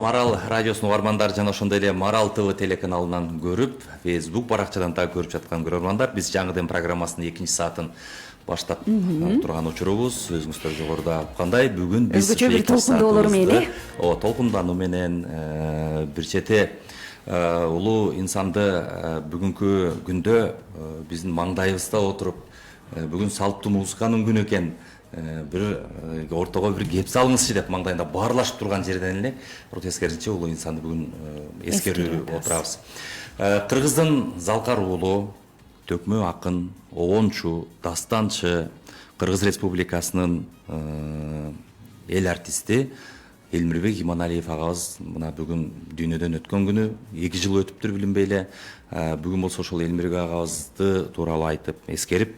Марал радиосунун угармандары жана ошондой эле Марал ТВ телеканалынан көрүп, Facebook баракчадан да көрүп жаткан көрөрмандар, биз жаңыдын программасынын экинчи саатын баштап турган учурубуз. Өзүңүздөр жогоруда айткандай, бүгүн биз өзгөчө бир толкундоолор менен, толкундануу менен бир чете улуу инсанды бүгүнкү күндө биздин маңдайыбызда отуруп, бүгүн салттуу музыканын күнү экен, бир ортого бир кеп салыңызчы деп маңдайында баарлашып турган жерден эле эскеринче улуу инсанды бүгүн эскерип отурабыз. Кыргыздын залкар уулу, төкмө акын, обончу, дастанчы, Кыргыз Республикасынын эл артисти Элмирбек Иманалиев агабыз мына бүгүн дүйнөдөн өткөн күнү, 2 жыл өтүптүр билинбей эле. Бүгүн болсо ошол Элмирбек агабызды тууралуу айтып, эскерип,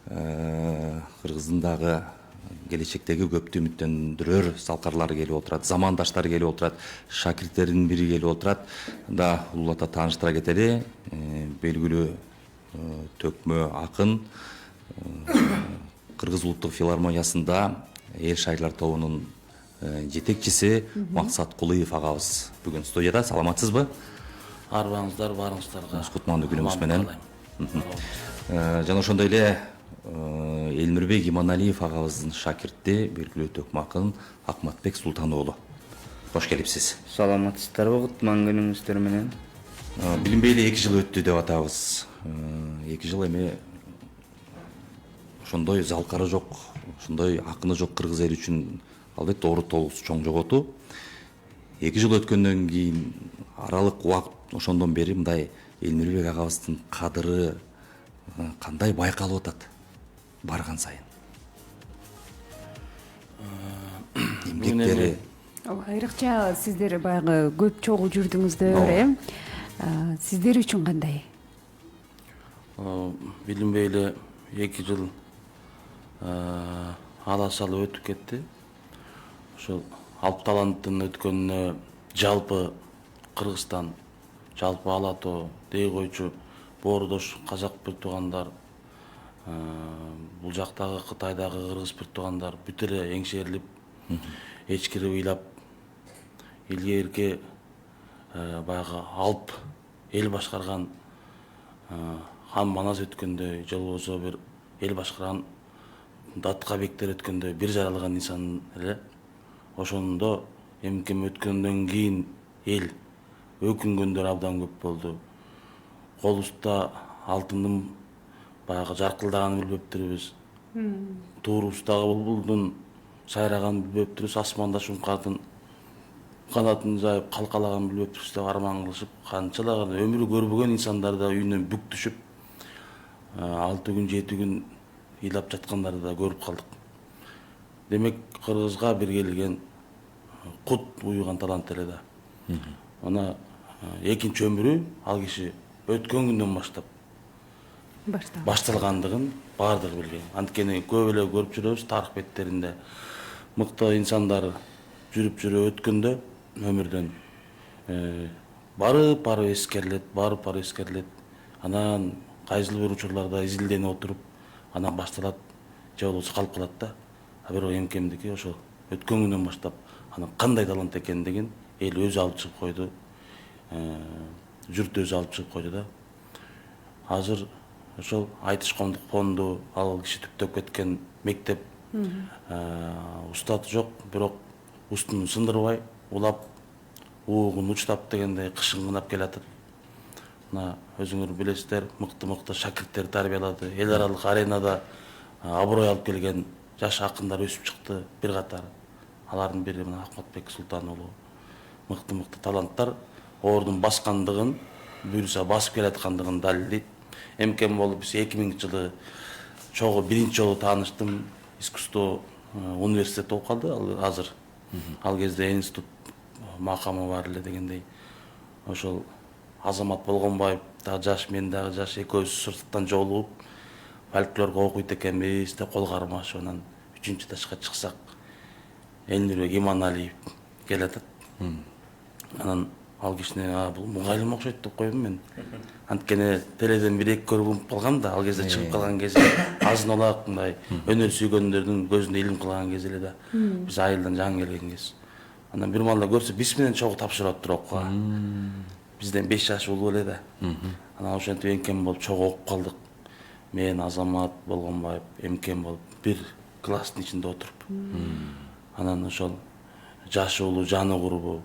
Кыргыздын дагы келечектеги көптү үмүттөндүрөр салкарлары келип отурат, замандаштары келип отурат, шакирттердин бири келип отурат. Да улуулата тааныштыра кетели, белгилүү төкмө акын, Кыргыз улуттук филармониясында эл шайырлар тобунун жетекчиси Максат Кулыев агабыз бүгүн студияда. Саламатсызбы? Арбаңыздар, барыңыздарга. Кутмандуу күнүңүз менен. Жана ошондой эле Элмирбек Иманалиев агабыздын шакирти, белгилүү төкмө акын Акматбек Султан уулу. Кош келипсиз. Саламатсыздарбы, кутман күнүңүздөр менен. Билинбей эле 2 жыл өттү деп атабыз. 2 жыл эми ошондой залкары жок, ошондой акыны жок кыргыз эли үчүн албетте ооруп толугусу чоң жоготуу. 2 жыл өткөндөн кийин аралык убакыт ошондон бери мындай Элмирбек агабыздын кадыры кандай байкалып атат барган сайын? Эмгектери. Айрыкча сиздер баягы көп чогуу жүрдүңүздөр, сиздер үчүн кандай? Билинбей эле 2 жыл аласалып өтүп кетти. Ошол Алп таланттын өткөнүнө жалпы Кыргызстан, жалпы Ала Тоо, дей койчу Боордош казак бир туугандар, бул жактагы Кытайдагы кыргыз бир туугандар бүт эле эңшерилип, эчкири ыйлап, илгерки баягы Алп эл башкарган хан Манас өткөндөй, же болбосо бир эл башкарган Датқабектер өткөндөй бир жаралган инсан эле. Ошондо эмкем өткөндөн кийин эл өкүнгөндөр абдан көп болду. Кол уста алтындын баягы жаркылдаганын билбептирбиз. Туурубуздагы булбулдун сайраганын билбептирбиз. Асманда шуңкардын канатын жайып калкалаганын билбептирбиз деп арман кылышып, канчалаган өмүрү көрбөгөн инсандар да үйүнөн бүк түшүп, 6 күн 7 күн ыйлап жаткандарды да көрүп калдык. Демек Кыргызга бир келген кут уюган талант эле да. Ана экинчи өмүрү ал киши өткөн күндөн баштап башталгандыгын баардыгы билген. Анткени көп эле көрүп жүрөбүз тарых беттеринде мыкты инсандар жүрүп өткөндө өмүрдөн барып эскерилет. Анан кайсыл бир учурларда изилденип отуруп, анан башталат, же болбосо калып калат да. Бирок эмкемдики ошо өткөн күндөн баштап анын кандай талант экендигин эл өзү алып чыгып койду. Журт өзү алып чыгып койду да. Азыр ошол Айтыш Коомдук фонду ал киши түптөп кеткен мектеп устаты жок, бирок устун сындырбай, улап, уугун учтап дегендей кышыңгынап келатат. Мына өзүңөр билесиздер, мыкты шакирттер тарбиялады. Эл аралык аренада аброй алып келген жаш акындар өсүп чыкты бир катар. Алардын бири мына Акматбек Султан уулу. Мыкты таланттар ордун баскандыгын, буюрса басып келаткандыгын далилдейт. Эмкем болуп биз 2000-жылы чогуу биринчи жолу тааныштым. Искусство университет болуп калды азыр. Ал кезде институт макамы бар эле дегендей. Ошол Азамат Болгонбаев да жаш, мен дагы жаш, экөөбүз сырттан жолугуп фольклорго окуйт экенбиз деп кол кармашып, анан 3-этажга чыксак Элмирбек Иманалиев келатат. Анан ал кишине бул мугалим окшойт деп койдум мен. Анткени теледен 1-2 көрүп калгам да, ал кезде чыгып калган кезде азын олак мындай өнөр сүйгөндөрдүн көзүндө илим кылган кез эле да. Биз айылдан жаңы келген кез. Анан бир маалда көрсө биз менен чогуу тапшырып атыптыр окууга. Бизден 5 жаш улуу эле да. Анан ошентип эмкем болуп чогуу окуп калдык. Мен Азамат Болгонбаев эмкем болуп бир класстын ичинде отуруп. Анан ошол жашы улуу, жаны курбу,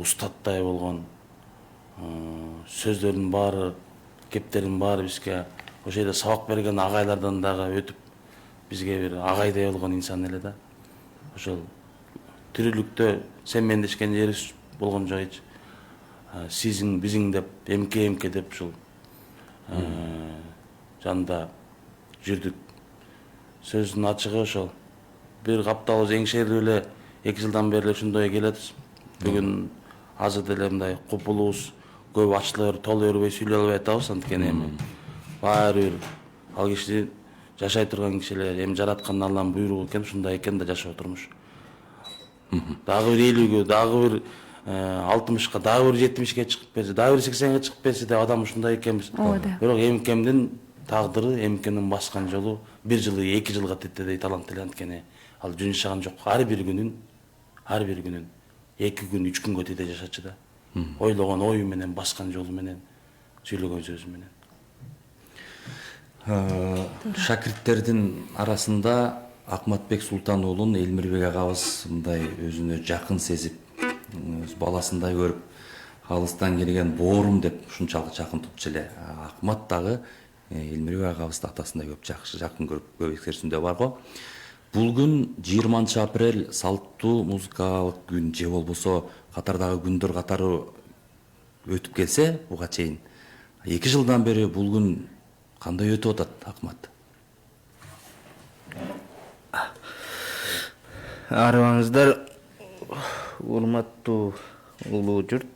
устаттай болгон, сөздөрдүн баары, кептердин баары бизге ошол жерде сабак берген агайлардан дагы өтүп бизге бир агайдай болгон инсан эле да. Ошол тирүүлүктө сен мен дешкен жерибиз болгон жок эч. Сизиң, бизиң деп, эмке деп ушул жанында жүрдүк. Сөздүн ачыгы ошол. Бир капталыбыз эңшерип эле 2 жылдан бери ушундай келатыбыз. Бүгүн азыр деле мындай купулубуз көп ачыла берип, толо бербей сүйлөй албай атабыз, анткени эми баары бир ал киши жашай турган кишилер, эми жараткан Алланын буйругу экен, ушундай экен да жашоо турмуш. Дагы бир 50-гө, дагы бир 60-ка, дагы бир 70-ке чыгып берсе, дагы бир 80-ге чыгып берсе деп адам ушундай экенбиз. Бирок эмкемдин тагдыры, эмкемдин баскан жолу 1 жылы 2 жылга тетте дей талант эле, анткени ал жүн жашаган жок. Ар бир күнүн 2 күн, 3 күнгө тете жашачу да. Ойлогон ою менен, баскан жолу менен, сүйлөгөн сөзү менен. Шакирттердин арасында Акматбек Султан уулун Элмирбек агабыз мындай өзүнө жакын сезип, баласындай көрүп, алыстан келген боорум деп ушунчалык жакын тутчу эле. Акмат дагы Элмирбек агабызды атасындай көп жакын көрүп, көп эксерсинде бар го. Бул күн 20 апрель салттуу музыкалык күн же болбосо катардагы күндөр катары өтүп келсе, буга чейин 2 жылдан бери бул күн кандай өтүп атат, Акмат? Арыбаңыздар, урматтуу улуу журт.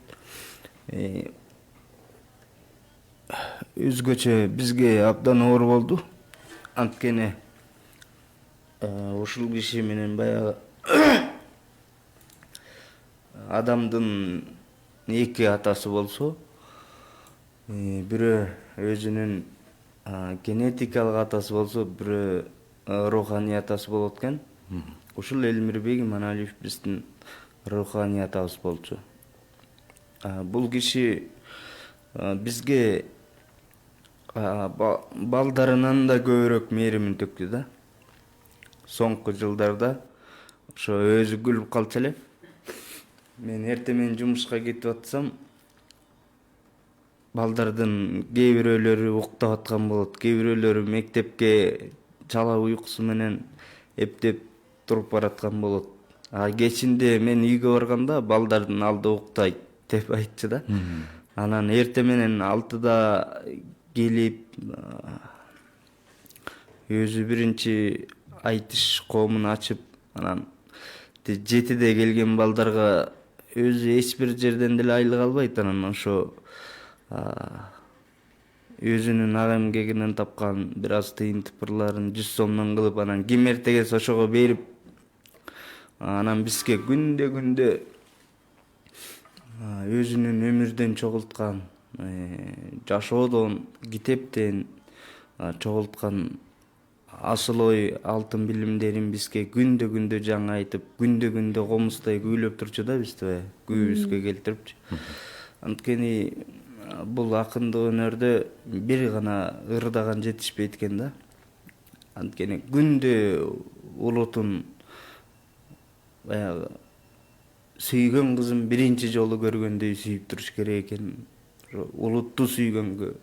Өзгөчө бизге абдан оор болду. Анткени ушул киши менен баягы адамдын 2 атасы болсо, бирөө өзүнүн генетикалык атасы болсо, бирөө руханий атасы болот экен. Ушул Элмирбек Иманалиев биздин руханий атабыз болчу. Бул киши бизге балдарынан да көбүрөөк мээримин төктү да. Соңку жылдарда ошо өзү күлүп калчу эле. Мен эртемен жумушка кетип атсам, балдардын кээ бирөөлөрү уктап аткан болот, кээ бирөөлөрү мектепке чала уйкусу менен эптеп туруп бараткан болот. Кечинде мен үйгө барганда балдардын алды уктайт деп айтчу да. Анан эрте менен 6-да келип өзү биринчи айтыш коомун ачып, анан 7-де келген балдарга өзү эч бир жерден деле айлык албайт. Анан ошо өзүнүн ак эмгегинен тапкан бир аз тыйын тыпырларын 100 сомдон кылып, анан ким эртегес ошого берип, анан бизге күндө өзүнүн өмүрдөн чогулткан, жашоодон, китептен чогулткан асыл ой, алтын билимдерин бизге күндө жаңы айтып, күндө комуздай күүлөп турчу да бизди, күйүбүзгө келтирипчи. Анткени бул акындык өнөрдө бир гана ырдаган жетишпейт экен да. Анткени күндө улутун баягы сүйгөн кызын биринчи жолу көргөндөй сүйүп туруш керек экен. Улутту сүйгөнгө,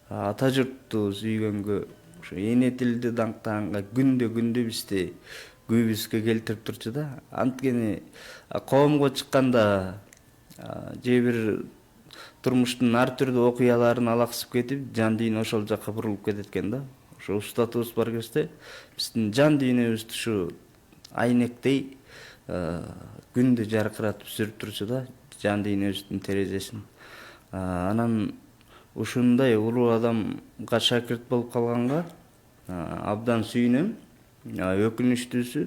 ата журтту сүйгөнгө, ошо эне тилди даңктаганга күндө бизди күйүбүзгө келтирип турчу да. Анткени коомго чыкканда же бир турмуштун ар түрдүү окуяларын алаксып кетип, жан дүйнө ошол жака бурулуп кетет экен да. Ошо устатыбыз бар кезде биздин жан дүйнөбүздү ушу айнектей күндү жаркыратып сүрүп турчу да, жан дүйнөбүздүн терезесин. Анан ушундай улуу адамга шакирт болуп калганга абдан сүйүнөм. Өкүнүчтүүсү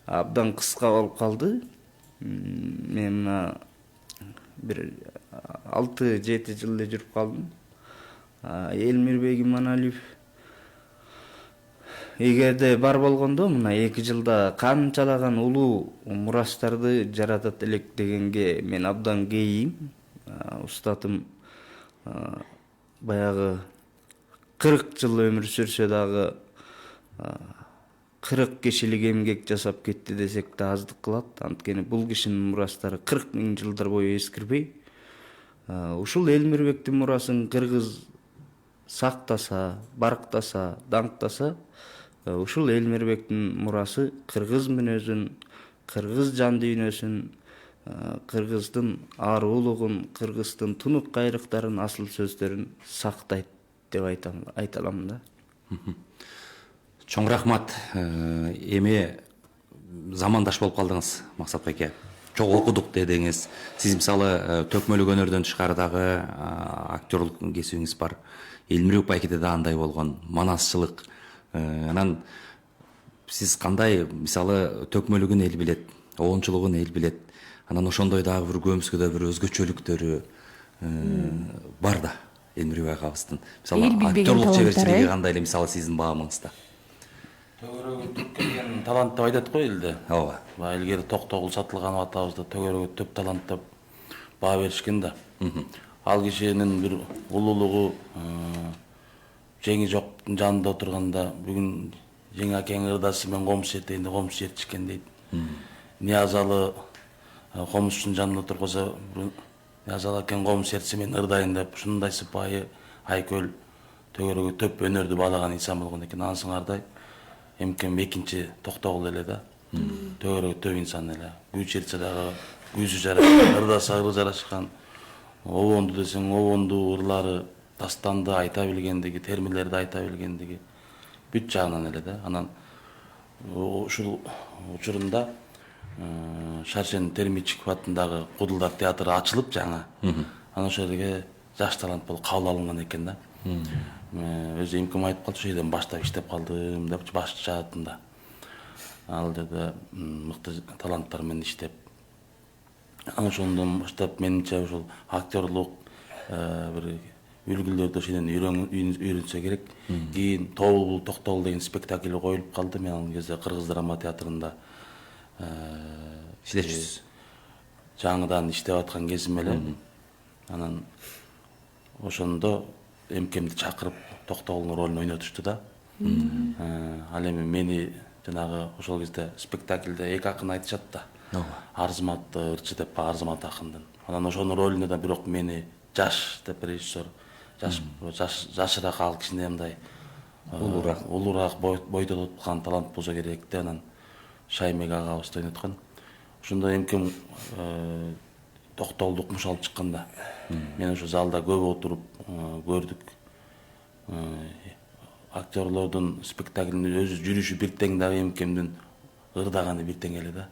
абдан кыска болуп калды. Мен мына бир 6-7 жыл эле жүрүп калдым. Элмирбек Иманалиев эгерде бар болгондо мына 2 жылда канчалаган улуу мурастарды жаратат элек дегенге мен абдан кейим. Устатым баягы 40 жыл өмүр сүрсө дагы 40 кишилик эмгек жасап кетти десек да аздык кылат. Анткени бул кишинин мурастары 40 000 жылдар бою эскирбей, ушул Элмирбектин мурасын кыргыз сактаса, барктаса, даңктаса, ушул Элмирбектин мурасы кыргыз мүнөзүн, кыргыз жан дүйнөсүн, кыргыздын ааруулугун, кыргыздын тунук кайрыктарын, асыл сөздөрүн сактайт деп айта алам да. Чоң рахмат. Эми замандаш болуп калдыңыз, Максат байке. Чоң окудук дедиңиз. Сиз мисалы төкмөлүк өнөрдөн тышкары дагы актерлук кесибиңиз бар. Элмирбек байкеде да андай болгон, манасчылык. Анан сиз кандай мисалы төкмөлүгүн эл билет, оончулугун эл билет. Анан ошондой дагы бир көмүскөдө бир өзгөчөлүктөрү бар да Элмирбек агабыздын. Мисалы актерлук чеберчилиги кандай эле мисалы сиздин баамыңызда? Төгөрөгө түп келген талант деп айтат го элде. Ооба. Илгери Токтогул Сатылганов атабызда төгөрөгө төп талант деп баа беришкен да. Ал кишинин бир улуулугу жеңи жоктун жанында отурганда бүгүн жеңи акең ырдасы мен комуз чертейинде комуз чертишкен дейт. Ниязалы комузчунун жанында отургуза Ниязалы акең комуз чертсе мен ырдайын деп ушундай сыпайы айкөл төгөрөгө төп өнөрдү баалаган инсан болгон экен. Анан сыңардай эмкем экинчи Токтогул эле да. Төгөрөгө төп инсан эле. Күй чертсе дагы күйсү жарашкан, ырдаса ыры жарашкан. Обонду десең обонду ырлары, дастанды айта билгендиги, термилерди айта билгендиги бүт жагынан эле да. Анан ушул учурунда Шаршен Термичиков атындагы Кудулдар театры ачылып жаңа. Анан ошол жерге жаш талант болуп кабыл алынган экен да. Өзү эмкем айтып калды, ошол жерден баштап иштеп калдым деп баш жаатында. Ал жерде мыкты таланттар менен иштеп. Анан ошондон баштап менимче ушул актерлук бир үлгүлөрдү ошондон үйрөнсө керек. Кийин Тобул Токтогул деген спектакль коюлуп калды. Мен ал кезде Кыргыз драма театрында иштечүсүз. Жаңыдан иштеп аткан кезим эле. Анан ошондо эмкемди чакырып Токтогулдун ролун ойнотушту да. Ал эми мени жанагы ошол кезде спектакльде эки акын айтышат да. Арзымат ырчы деп Арзымат акындын. Анан ошонун ролуна да бирок мени жаш деп режиссер жашыраак ал кичине мындай улуураак бойдо туткан талант болсо керек деп анан Шаймек агабыз ойноткон. Ошондо эмкем Токтогулду укмуш алып чыкканда мен ошо залда көп отуруп көрдүк. Актерлордун спектаклинин өзү жүрүшү бир тең дагы эмкемдин ырдаганы бир тең эле да.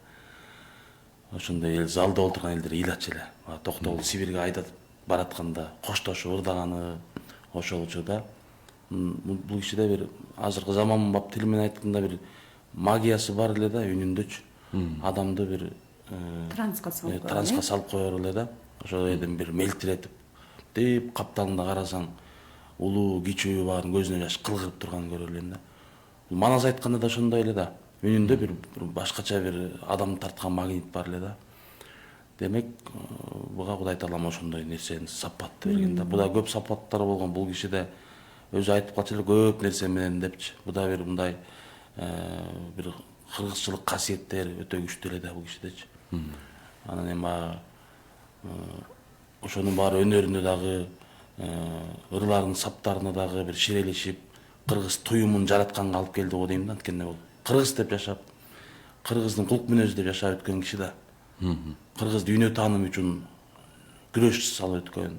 Ошондой эл залда отурган элдер ыйлачу эле. Токтогул Сибирге айдап баратканда коштошуп ырдаганы ошол учурда бул кишиде бир азыркы заманбап тил менен айтканда бир магиясы бар эле да, үнүндөчү. Адамды бир трансқа салып коёр эле да. Ошол жерден бир мелтиретип деп капталында карасаң улуу кичүү баарын көзүнө жаш кылгырып турганын көрө элем да. Манас айтканда да ошондой эле да. Үнүндө бир башкача бир адам тарткан магнит бар эле да. Демек, буга Кудай таалам ошондой нерсени сапатты берген да. Буда көп сапаттары болгон бул кишиде өзү айтып калчу эле көп нерсе менен депчи. Буда бир мындай бир кыргызчылык касиеттер өтө күчтүү эле да бул кишидечи. Анан эми ошонун баары өнөрүнө дагы ырларынын саптарына дагы бир ширелешип кыргыз туюмун жаратканга алып келди го дейм да. Анткени бул кыргыз деп жашап, кыргыздын кулк мүнөзү деп жашап өткөн киши да. Кыргыз дүйнө таанымы үчүн күрөш салып өткөн,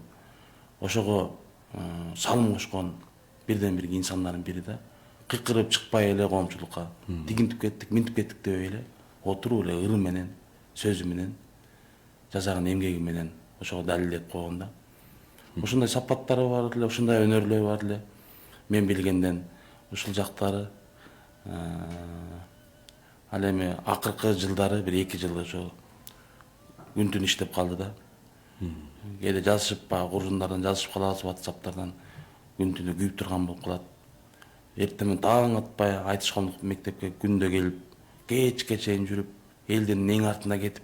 ошого салым кошкон бирден бир инсандардын бири да. Кыйкырып чыкпай эле коомчулукка тигинтип кеттик, минтип кеттик дебей эле отуруп эле ыры менен, сөзү менен, жасаган эмгеги менен ошого далилдеп койгон да. Ошондой сапаттары бар эле, ошондой өнөрлөр бар эле. Мен билгенден ушул жактары ал эми акыркы жылдары бир 2 жыл ошо күн-түн иштеп калды да. Кээде жазышып, куржундардан жазышып калабыз, WhatsApp'тардан күн-түнү күйүп турган болуп калат. эртемен таң атпай айтышкандык мектепке күндө келип, кечке чейин жүрүп, элдин эң артына кетип,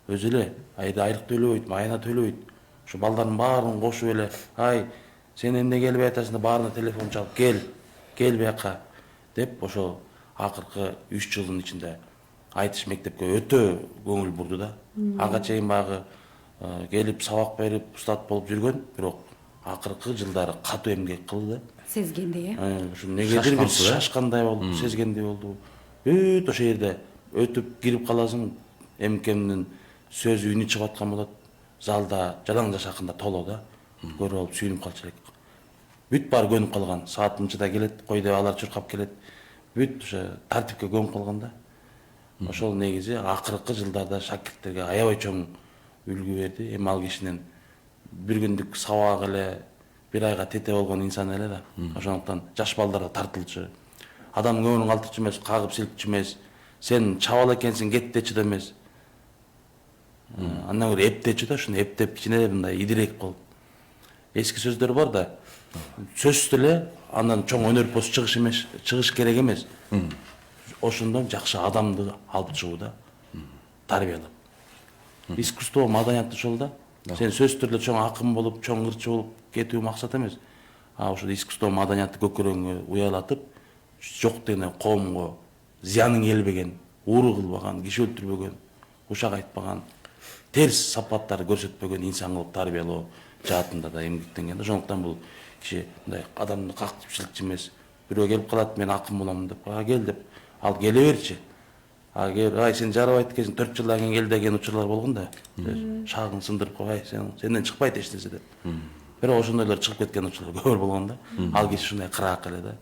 өзү эле айрык төлөбөйт, майына төлөбөйт. Ошо балдардын баарын кошуп эле, ай, сен эмне келбей атасың деп баарына телефон чалып, кел бияка деп ошо акыркы 3 жылдын ичинде айтыш мектепке өтө көңүл бурду да. Ага чейин багы келип сабак берип, устат болуп жүргөн, бирок акыркы жылдары катуу эмгек кылды. Сезгендей, Ушу негедир бир шашкандай болуп, сезгендей болду. Бүт ошо жерде өтүп кирип каласың, эмкемдин сөзү үнү чыгып аткан болот. Залда жалаң жашакында толо да. Көрүп алып сүйүнүп калчу элек. Бүт баары көнүп калган. Саатынчы да келет, кой деп алар чуркап келет. Бүт ошо тартипке көнүп калган да. Ошол негизи акыркы жылдарда шакирттерге аябай чоң үлгү берди. Эми ал кишинин бир күндүк сабак эле, бир айга тете болгон инсан эле да. Ошондуктан жаш балдарга тартылчу. Адам көңүлүн калтырчу эмес, кагып силкчү эмес. Сен чабал экенсиң, кет дечү да эмес. Андан көрө эптечү да, ушуну эптеп кичине мындай идирек болуп. Эски сөздөр бар да. Сөзсүз эле андан чоң өнөрпөс чыгыш керек эмес. Ошондон жакшы адамды алып чыгуу да, тарбиялап. Искусство, маданият ошол да. Сен сөзсүз эле чоң акын болуп, чоң ырчы болуп кетүү максат эмес. Ошол искусство, маданиятты көкөрөңгө уялатып, жок дегенде коомго зыяның келбеген, ууру кылбаган, киши өлтүрбөгөн, ушак айтпаган, терс сапаттарды көрсөтпөгөн инсан кылып тарбиялоо жаатында да эмгектенген. Ошондуктан бул киши мындай адамды кактып силкчү эмес. Бирөө келип калат, мен акын боламын деп, кел деп, ал келе берчи. Ай, сен жарабайт экенсиң, 4 жылдан кийин кел деген учурлар болгон да. Шагын сындырып коюп, сенден чыкпайт эч нерсе деп. Бирок ошондойлор чыгып кеткен учурлар көп болгон да. Ал киши ушундай кыраак эле да.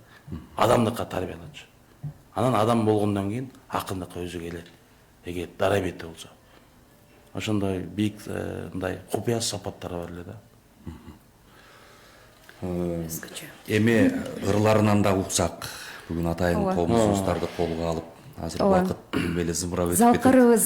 Адамдыкка тарбиялачу. Анан адам болгондон кийин акындыкка өзү келет. Эгер дарабети болсо. Ошондой бийик мындай купуя сапаттары бар эле да. Эми ырларынан да уксак. Бүгүн атайын коомчулуктарды колго алып, азыр убакыт билбей эле зымырап өтүп кетет.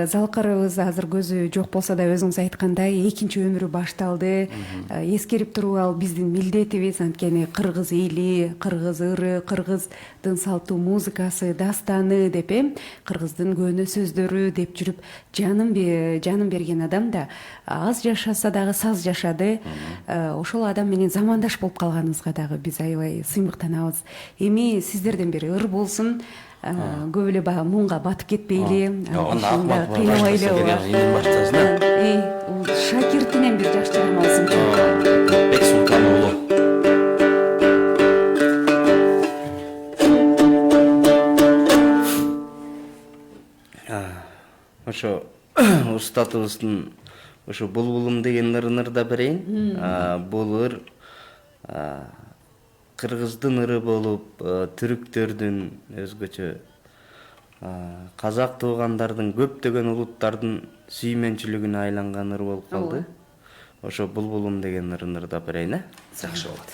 залкарыбыз азыр көзү жок болсо да өзүңүз айткандай экинчи өмүрү башталды. Эскерип туруп ал биздин милдетибиз, анткени кыргыз эли, кыргыз ыры, кыргыздын салттуу музыкасы, дастаны деп кыргыздын көөнө сөздөрү деп жүрүп жанын берген адам да аз жашаса дагы саз жашады. Ошол адам менен замандаш болуп калганыбызга дагы биз аябай сыймыктанабыз. Эми сиздерден бери ыр болсун, көп эле баягы муңга батып кетпейли, кыйнабай эле. Шакиртинен бир жаш жарым алсынчы. Бек Султан уулу. Ошо устатыбыздын ошо булбулум деген ырын ырда берейин. Бул ыр кыргыздын ыры болуп, түрктөрдүн өзгөчө казак туугандардын көптөгөн улуттардын сүймөнчүлүгүнө айланган ыр болуп калды. Ошо булбулум деген ырын ырда берейин, Жакшы болот.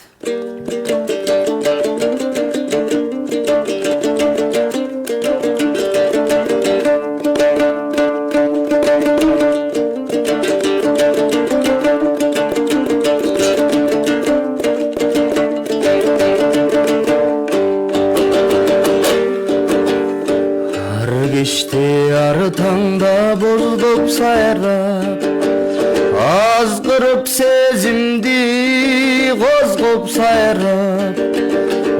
Кеште ары таңда боздоп сайрап, азгырып сезимди козгоп сайрап,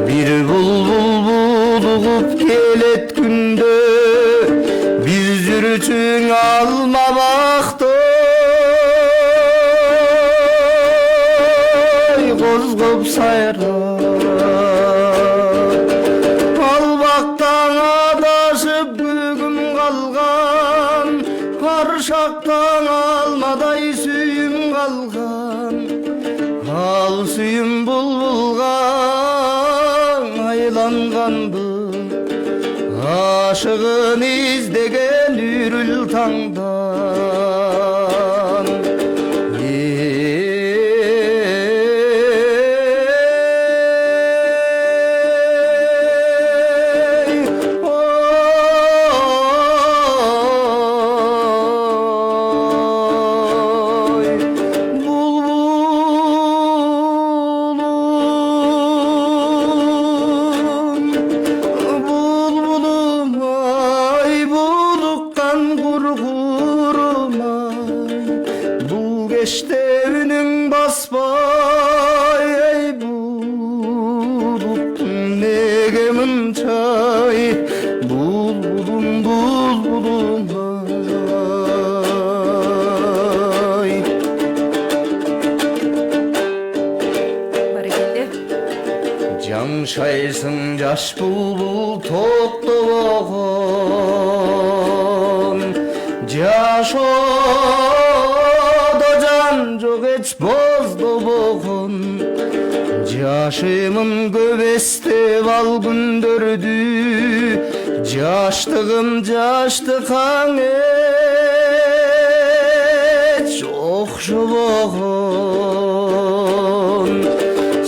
бир булбул угуп келет күндө, биз жүрчүң алма бактой козгоп сайрап. Ал бактан адашып бүгүн калган, аршактан алмадай сүйүм калган. Ал сүйүм булбулга айланганбы, ашыгын издеген үрүл таңдан. кечте үнүң баспай ей булуктум неге мынчай булбулум булбулум ай Баракелде. Жаңшайсың жаш булбул токтогон жашоодо жан жок эч боздобогон жашымын көп эстеп ал күндөрдү жаштыгым жаштыкаң эч окшобогон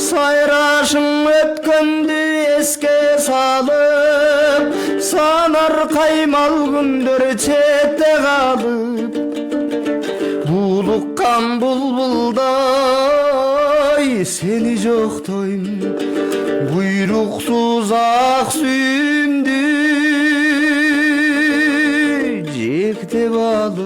сайрашың өткөндү эске салып санар каймал күндөр четте калып булуккан булбулдай сени жоктойм буйруксуз ак сүйүмдү жектеп алып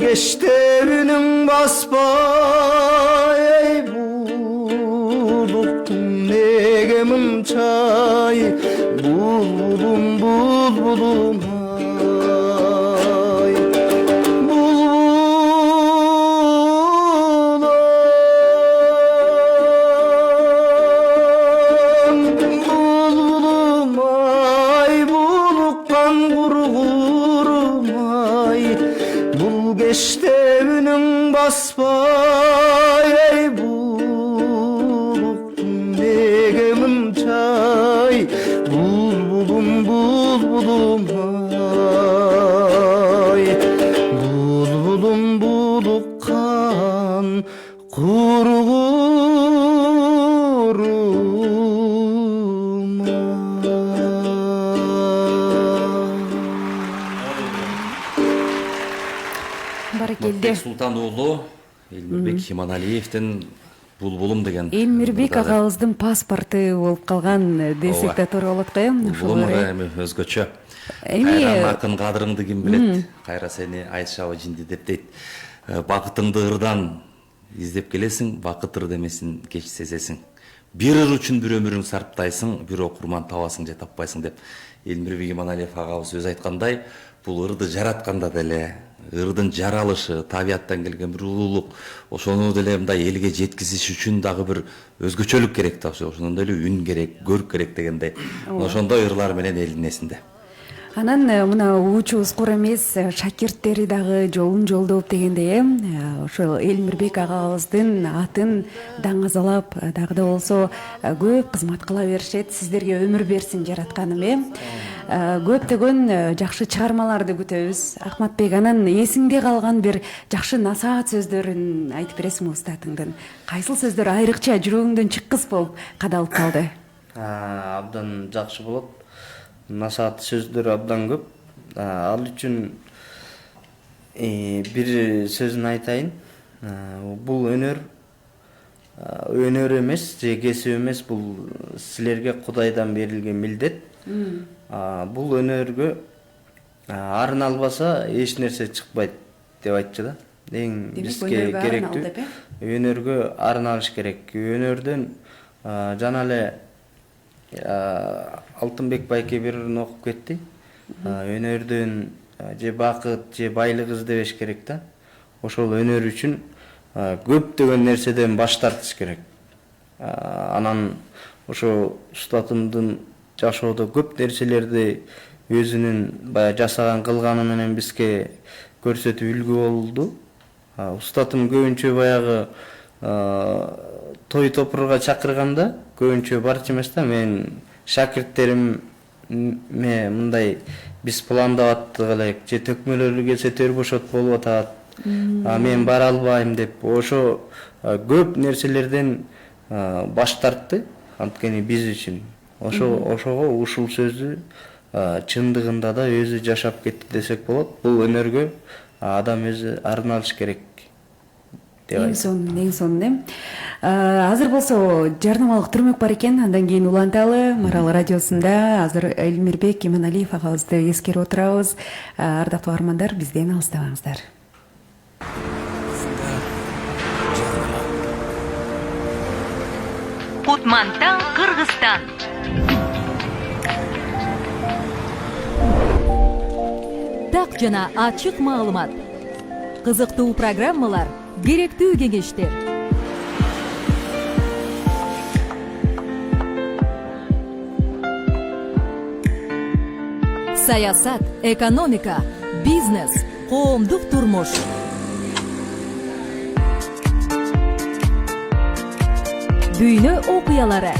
кечте үнүң баспай ей булуктум неге мынчай булбулум булбулум ай булбулум ай булуккан кургурум ай бул кечте үнүң баспай ей булуктум неге мынчай булбулум булбулум ай булбулум булуккан кургурум Баракелде. Султан уулу Элмирбек Химаналиевдин Булбулум деген Элмирбек агабыздын паспорту болуп калган десек да туура болот го эми. Булбулум эми өзгөчө. Эми Кайра акын кадырыңды ким билет? Кайра сени Айшаба жинди деп дейт. Бакытыңды ырдан издеп келесиң, бакыт ыр демесин кеч сезесиң. Бир ыр үчүн бир өмүрүң сарптайсың, бир окурман табасың же таппайсың деп Элмирбек Химаналиев агабыз өзү айткандай, бул ырды жаратканда деле ырдын жаралышы, табияттан келген бир улуулук, ошону деле мындай элге жеткизиш үчүн дагы бир өзгөчөлүк керек да, ошондой эле үн керек, көрк керек дегендей. Ошондой ырлар менен элдин эсинде. Анан мына уучубуз кур эмес, шакирттери дагы жолун жолдоп дегендей ошол Элмирбек агабыздын атын даңазалап дагы да болсо көп кызмат кыла беришет. Сиздерге өмүр берсин жаратканым көптөгөн жакшы чыгармаларды күтөбүз. Акматбек, анан эсиңде калган бир жакшы насаат сөздөрүн айтып бересиңби устатыңдын? Кайсыл сөздөр айрыкча жүрөгүңдөн чыккыс болуп кадалып калды? Абдан жакшы болот. Насаат сөздөр абдан көп. Ал үчүн бир сөзүн айтайын. Бул өнөр эмес, же кесип эмес, бул силерге Кудайдан берилген милдет. Бул өнөргө арын албаса эч нерсе чыкпайт деп айтчу да. Эң бизге керектүү өнөргө арын алыш керек. Өнөрдөн жана эле Алтынбек байке бир ырын окуп кетти. Өнөрдөн же бакыт, же байлык издебеш керек да. Ошол өнөр үчүн көптөгөн нерседен баш тартыш керек. Анан ошо устатымдын жашоодо көп нерселерди өзүнүн баягы жасаган кылганы менен бизге көрсөтүп үлгү болду. Устатым көбүнчө баягы той топурга чакырганда көбүнчө барчу эмес да, мен шакирттерим мындай биз пландап аттык элек, же төкмөлөрү келсе төр бошот болуп атат, Мен бара албайм деп ошо көп нерселерден баш тартты. Анткени биз үчүн ошого ушул сөздү чындыгында да өзү жашап кетти десек болот. Бул өнөргө адам өзү арналыш керек деп Эң айтам. сонун, эң сонун. Азыр болсо жарнамалык түрмөк бар экен, андан кийин уланталы. Марал радиосунда азыр Элмирбек Иманалиев агабызды эскерип отурабыз. Ардактуу армандар, бизден алыстабаңыздар. Кутмантан, Кыргызстан. Так жана ачык маалымат. Кызыктуу программалар, керектүү кеңештер. Саясат, экономика, бизнес, коомдук турмуш. Дүйнө окуялары.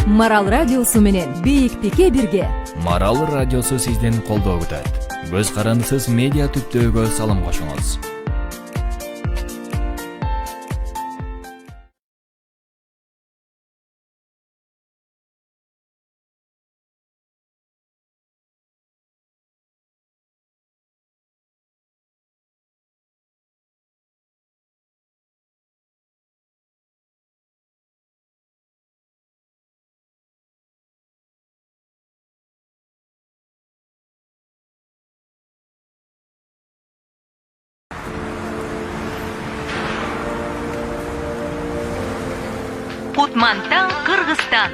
Марал радиосу менен бийиктикке бирге. Марал радиосу сизден колдоо күтөт. Көз карандысыз медиа түптөөгө салым кошуңуз. Кутмантан, Кыргызстан.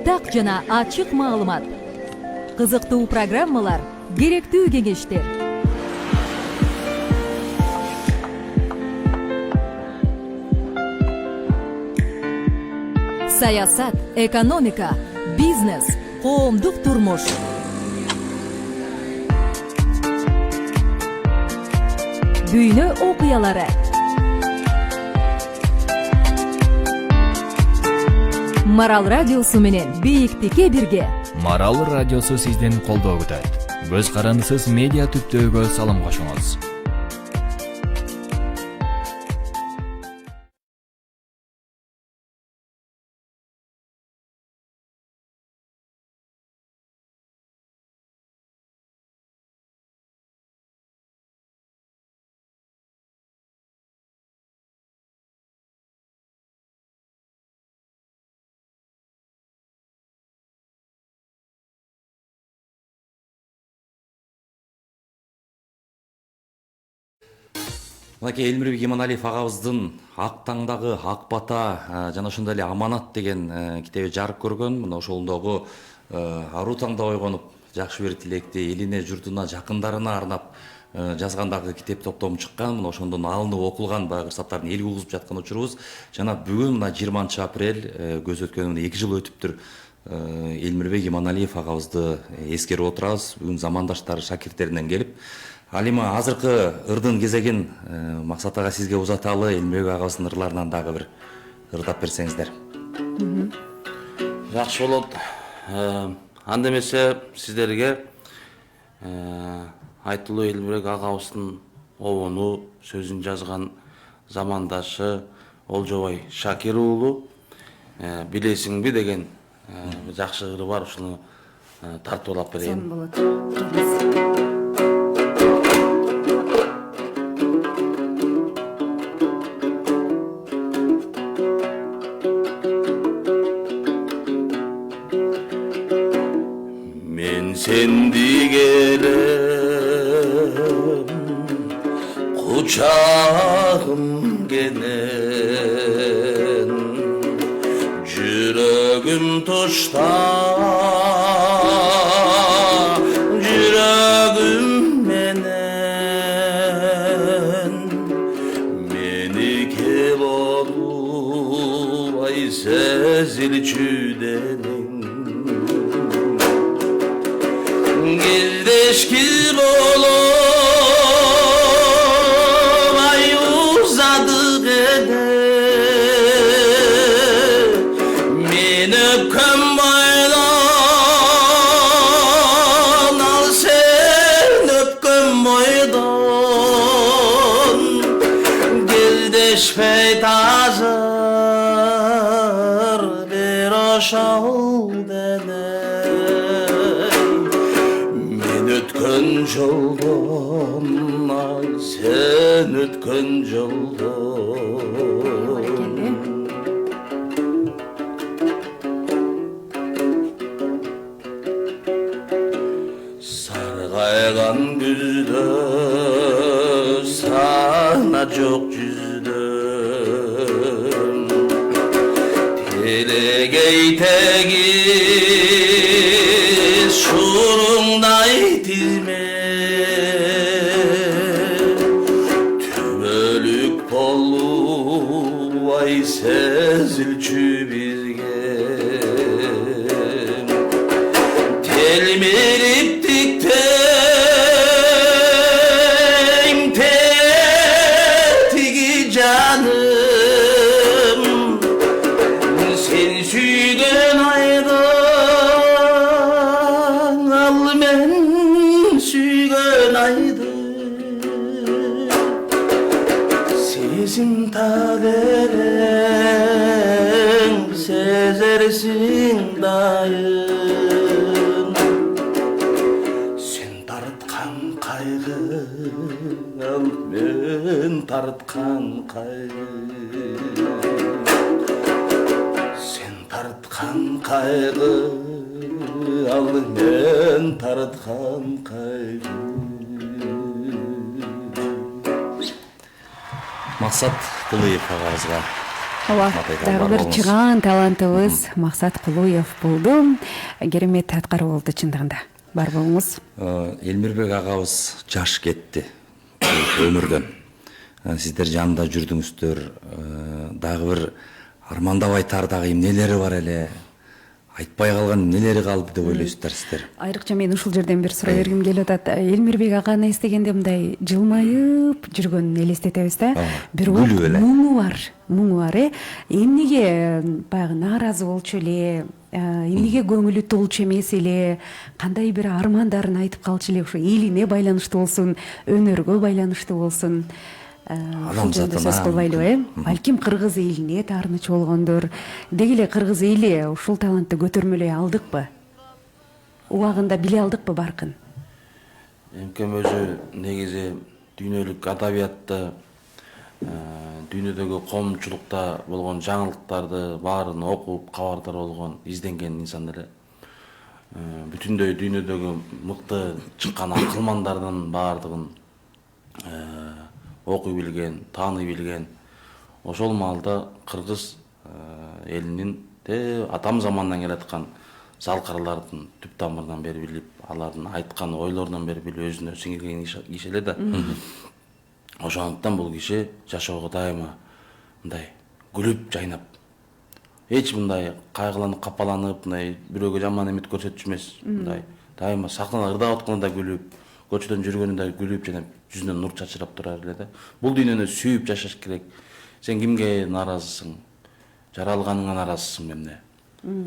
Так жана ачык маалымат. Кызыктуу программалар, керектүү кеңештер. Саясат, экономика, бизнес, коомдук турмуш. Дүйнө окуялары. Марал радиосу менен бийиктикке бирге. Марал радиосу сизден колдоо күтөт. Көз карандысыз медиа түптөөгө салым кошуңуз. Мынакей Элмирбек Иманалиев агабыздын Ак таңдагы ак бата жана ошондой эле Аманат деген китеби жарык көргөн. Мына ошолдогу аруу таңда ойгонуп, жакшы бир тилекти элине, журтуна, жакындарына арнап жазгандагы китеп топтому чыккан. Мына ошондон алынып окулган баягы кырсаттардын элге угузуп жаткан учурубуз. Жана бүгүн мына 20 апрель көз өткөнүнө 2 жыл өтүптүр. Элмирбек Иманалиев агабызды эскерип отурабыз. Бүгүн замандаштары, шакирттеринен келип. Алима, азыркы ырдын кезегин Максат ага сизге узаталы, Элмирбек агабыздын ырларынан дагы бир ырдап берсеңиздер. Жакшы болот. Анда эмесе сиздерге айтылуу Элмирбек агабыздын обону сөзүн жазган замандашы Олжобай Шакир уулу билесиңби деген жакшы ыры бар, ушуну тартып алып берейин. Сонун болот. Келиңиз. Sendi gelem kucağım genen Yüreğim taşta yüreğim menen Meni kel olup ay sezil çüdenin Girdeşkil olup ay uzadı gede Meni жашал денең мен өткен жолдон ай сен өткен жолдон сарғайған күзде сана жоқ жүздім телегей тегіс шурыңдай тизме түбөлүк болубай сезилчү бизге телмирип тиктең тетиги жаным сен сүйгөн айдың ал мен сүйгөн айдың сезим так эрең сезерсиң дайым сен тартқан кайгы ал мен тартқан кайгы сен тартқан кайгы ал мен тартқан кайгы Максат Кулуев агабызга ооба Матайдан дагы бар бир болуңуз. чыгаан талантыбыз Максат Кулуев болду. Керемет аткаруу болду чындыгында. Бар болуңуз. Элмирбек агабыз жаш кетти өмүрдөн. Сиздер жанында жүрдүңүздөр. Дагы бир армандабай тардагы эмнелери бар эле? Айтпай калган эмнелери калды деп ойлойсуздар сиздер? Айрыкча мен ушул жерден бир суроо бергим келип атат. Элмирбек аганы эстегенде мындай жылмайып жүргөнүн элестетебиз да. Бирок күлүп эле. муңу бар, эмнеге баягы нааразы болчу эле, эмнеге көңүлү толчу эмес эле, кандай бир армандарын айтып калчу эле, ушу элине байланыштуу болсун, өнөргө байланыштуу болсун. Ушул жөнүндө сөз кылбайлыбы, балким кыргыз элине таарынычу болгондур. Деги эле кыргыз эли ушул талантты көтөрмөлөй алдыкпы? Убагында биле алдыкпы баркын? Эмкем өзү негизи дүйнөлүк адабиятты, дүйнөдөгү коомчулукта болгон жаңылыктарды баарын окуп, кабардар болгон, изденген инсан эле. Бүтүндөй дүйнөдөгү мыкты чыккан акылмандардын баардыгын окуй билген, тааный билген. Ошол маалда кыргыз элинин атам замандан келаткан залкарлардын түп тамырынан бери билип, алардын айткан ойлорунан бери билип өзүнө сиңирген киши эле да. Ошондуктан бул киши жашоого дайыма мындай күлүп жайнап, эч мындай кайгыланып, капаланып, мындай бирөөгө жаман эмет көрсөтчү эмес. Мындай дайыма сахнада ырдап атканда күлүп, көчөдөн жүргөнүндө күлүп жана жүзүнөн нур чачырап турар эле да. Бул дүйнөнү сүйүп жашаш керек. Сен кимге нааразысың? Жаралганыңа нааразысың эмне?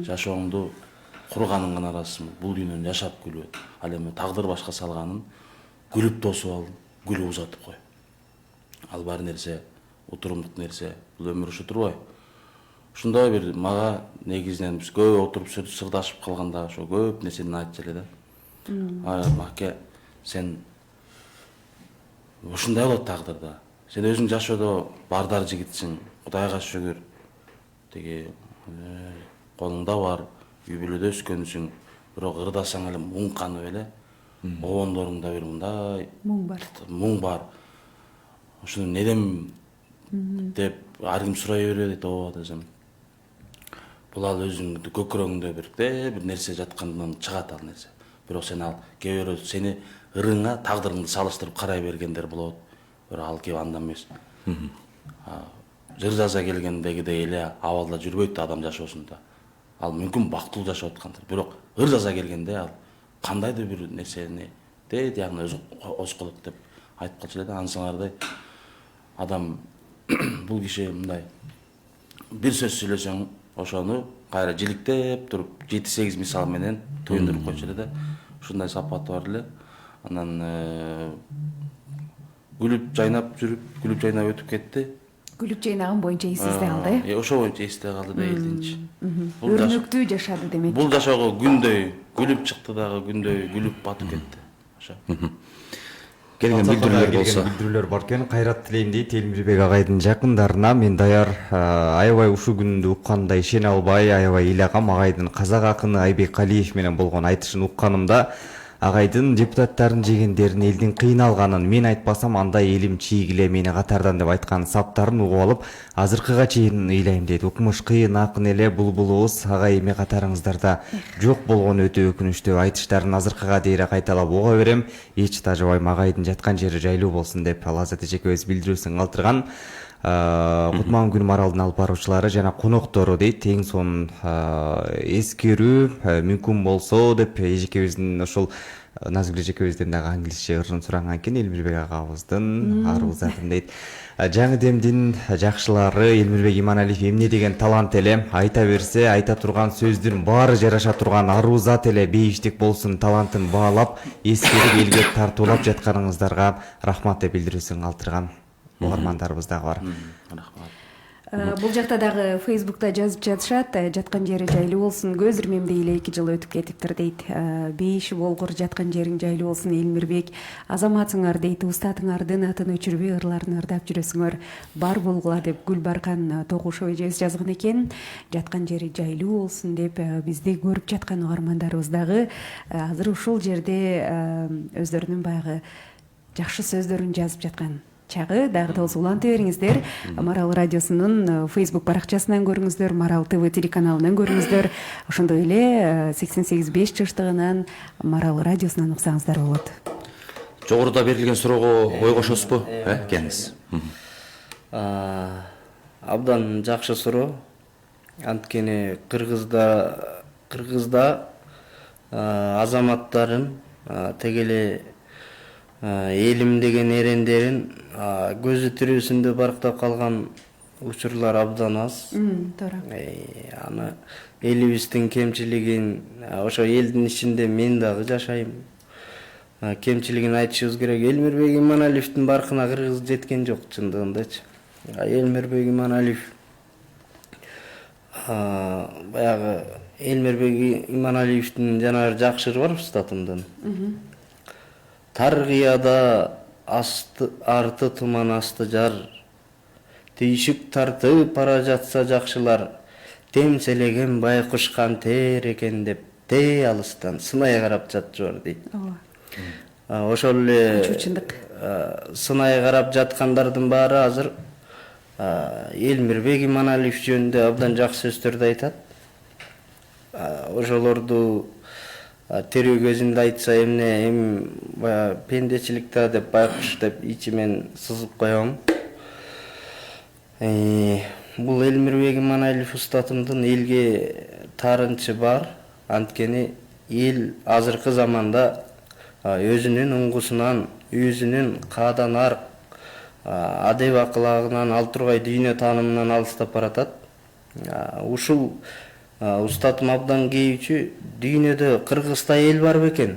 Жашооңду курганыңа нааразысың? Бул дүйнөнү жашап күлүп. Ал эми тагдыр башка салганын күлүп тосуп ал, күлүп узатып кой. Ал бар нерсе, отурумдук нерсе, бул өмүр ушу турбайбы? Ушундай бир мага негизинен биз көп отуруп сырдашып калганда ошо көп нерсени айтчу эле да. Маке, сен ушундай болот тагдырда. Сен өзүң жашоодо бардар жигитсиң, Кудайга шүгүр. Теги колуңда бар, үй бүлөдө өскөнсүң, бирок ырдасаң эле муң канып эле, обондоруңда бир мындай муң бар. Ушуну неден деп ар ким сурай берет, ооба десем. Бул ал өзүңдү көкүрөгүңдө бир нерсе жаткандан чыгат ал нерсе. Бирок сен ал кээ бирөө сени ырыңа, тагдырыңды салыштырып карай бергендер болот. Бирок ал кээ анда эмес. Жыр жаза келгендегидей эле абалда жүрбөйт адам жашоосунда. Ал мүмкүн бактылуу жашап аткандыр. Бирок ыр жаза келгенде ал кандайдыр бир нерсени ягны өзү осколот деп айтып калчу эле да. Ансаңардай адам бул киши мындай бир сөз сүйлөсөң, ошону кайра жиликтеп туруп 7-8 мисал менен түйүндүрүп койчу эле да. Ушундай сапаты бар эле. Анан күлүп жайнап жүрүп, күлүп жайнап өтүп кетти. күлүп жыйнаган боюнча эсизде калды э? Ошо боюнча эсте калды да элдинчи. Бул Өрнөктүү жашады демек. Бул жашоого күндөй күлүп чыкты дагы, күндөй күлүп батып кетти. Ошо. Келген билдирүүлөр болсо. Билдирүүлөр бар экен. Кайрат тилейм дейт Элмирбек агайдын жакындарына. Мен даяр аябай ушул күндү укканда ишене албай, аябай ыйлагам. Агайдын казак акыны Айбек Алиев менен болгон айтышын укканымда агайдын депутаттарын жегендерин, элдин кыйналганын, мен айтпасам андай элим чийгиле мени катардан деп айткан саптарын угуп алып, азыркыга чейин ыйлайм дейт. Укмуш кыйын акын эле булбулубуз агай эми катарыңыздарда жок болгону өтө өкүнүчтүү. Айтыштарын азыркыга дейре кайталап уга берем. Эч тажабайм, агайдын жаткан жери жайлуу болсун деп Алазат эжекебиз билдирүүсүн калтырган. Кутман күн Маралдын алып баруучулары жана коноктору дейт. Эң сонун эскерүү мүмкүн болсо деп эжекебиздин ошол Назгүл эжекебизден дагы англисче ырын суранган экен. Элмирбек агабыздын аргызатын дейт. Жаңы демдин жакшылары Элмирбек Иманалиев эмне деген талант эле, айта берсе айта турган сөздүн баары жараша турган арузат эле, бейиштик болсун, талантын баалап, эскерип элге тартуулап жатканыңыздарга рахмат деп билдирүүсүн калтырган угармандарыбыз дагы бар. Рахмат. Бул жакта дагы Facebook'та жазып жатышат, жаткан жери жайлуу болсун, көз ирмемде эле 2 жыл өтүп кетиптир дейт. Бейиши болгур жаткан жериң жайлуу болсун Элмирбек. Азаматсыңар дейт, устатыңардын атын өчүрбөй ырларын ырдап жүрөсүңөр. Бар болгула деп Гүлбаркан Тогушов эжебиз жазган экен. Жаткан жери жайлуу болсун деп бизди көрүп жаткан угармандарыбыз дагы азыр ушул жерде өздөрүнүн баягы жакшы сөздөрүн жазып жаткан чагы дагы да уланта бериңиздер. Марал радиосунун Facebook баракчасынан көрүңүздөр, Марал ТВ телеканалынан көрүңүздөр. Ошондой эле 88.5 чыштыгынан Марал радиосунан уксаңыздар болот. Жогоруда берилген суроого ой кошосузбу? Келиңиз. Абдан жакшы суроо. Анткени Кыргызда азаматтарын тегеле элим деген эрендерин көзү тирүүсүндө барктап калган учурлар абдан аз. Туура. Аны элибиздин кемчилигин ошо элдин ичинде мен дагы жашайм. Кемчилигин айтышыбыз керек. Элмирбек Иманалиевдин баркына кыргыз жеткен жок чындыгындачы. Элмирбек Иманалиев баягы Элмирбек Иманалиевдин жанагы жакшы ыры бар устатымдын. Таргыяда арты туман асты жар, түйшүк тартып бара жатса жакшылар, темселеген байкушкан тер экен деп тээ алыстан сынай карап жатчу бар дейт. Ошол эле сынай карап жаткандардын баары азыр Элмирбек Иманалиев жөнүндө абдан жакшы сөздөрдү айтат. Ошолорду терүү көзүндө айтса эми баягы пендечилик да деп байкуш деп ичимен сызып коем. Бул Элмирбек Иманалиев устатымдын элге таарынчы бар. Анткени эл азыркы заманда өзүнүн уңгусунан, өзүнүн каадан арк адеп аклагынан, ал тургай дүйнө таанымынан алыстап баратат. Ушул устатым абдан кейүүчү. Дүйнөдө Кыргызда эл бар бекен,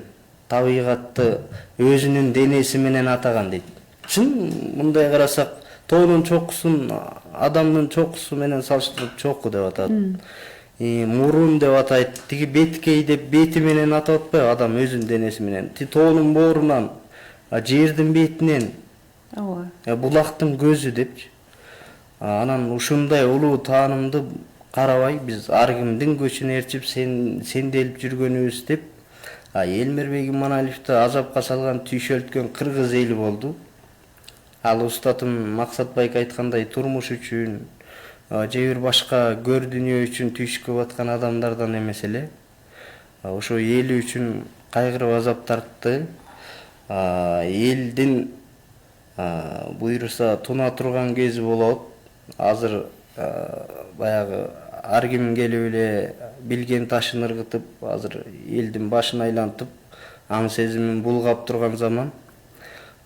табигатты өзүнүн денеси менен атаган дейт. Чын мындай карасак, тоонун чокусун адамдын чокусу менен салыштырып чоку деп атат. Мурун деп атайт, тиги беткей деп бети менен атап атпайбы адам өзүнүн денеси менен. Тоонун боорунан, жердин бетинен, булактын көзү депчи. Анан ушундай улуу таанымды карабай биз ар кимдин көчүн ээрчип сенделип жүргөнүбүз деп Элмирбек Иманалиевди азапка салган, түйшөлткөн кыргыз эли болду. Ал устатым Максатбайк айткандай турмуш үчүн же бир башка көр дүйнө үчүн түйшүккө баткан адамдардан эмес эле. Ошо эли үчүн кайгырып азап тартты. Элдин буйруса туна турган кези болот. Азыр баягы ар ким келип эле билген ташын ыргытып, азыр элдин башын айлантып, аң сезимин булгап турган заман.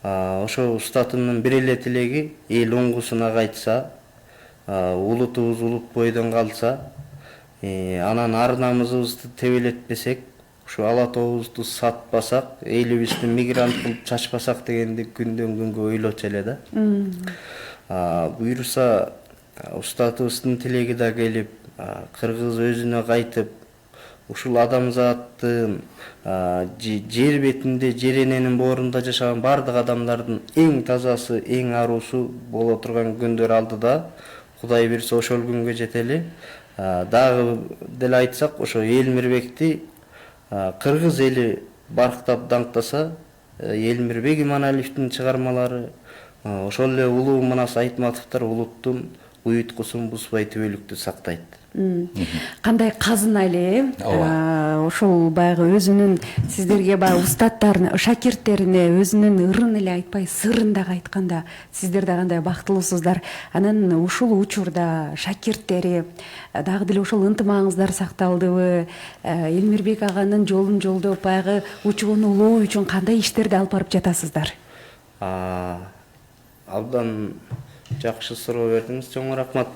Ошо устатымдын бир эле тилеги эл оңгусуна кайтса, улутубуз улут бойдон калса, анан ар намызыбызды тебелетпесек, ушу ала тообузду сатпасак, элибизди мигрант кылып чачпасак дегенди күндөн күнгө ойлочу эле да. Буюрса устатыбыздын тилеги да келип, кыргыз өзүнө кайтып, ушул адамзаттын жер бетинде, жер эненин боорунда жашаган бардык адамдардын эң тазасы, эң аруусу боло турган күндөр алдыда. Кудай берсе ошол күнгө жетели. Дагы деле айтсак, ошо Элмирбекти кыргыз эли барктап даңктаса, Элмирбек Иманалиевдин чыгармалары, ошол эле улуу Манас Айтматовдор улуттун уюткусун бузбай түбөлүктү сактайт. Кандай казына эле ошол баягы өзүнүн сиздерге баягы устаттарына, шакирттерине өзүнүн ырын эле айтпай, сырын дагы айтканда сиздер да кандай бактылуусуздар. Анан ушул учурда шакирттери дагы деле ошол ынтымагыңыздар сакталдыбы? Элмирбек аганын жолун жолдоп баягы учууну улоо үчүн кандай иштерди алып барып жатасыздар? Абдан жакшы суроо бердиңиз, чоң рахмат.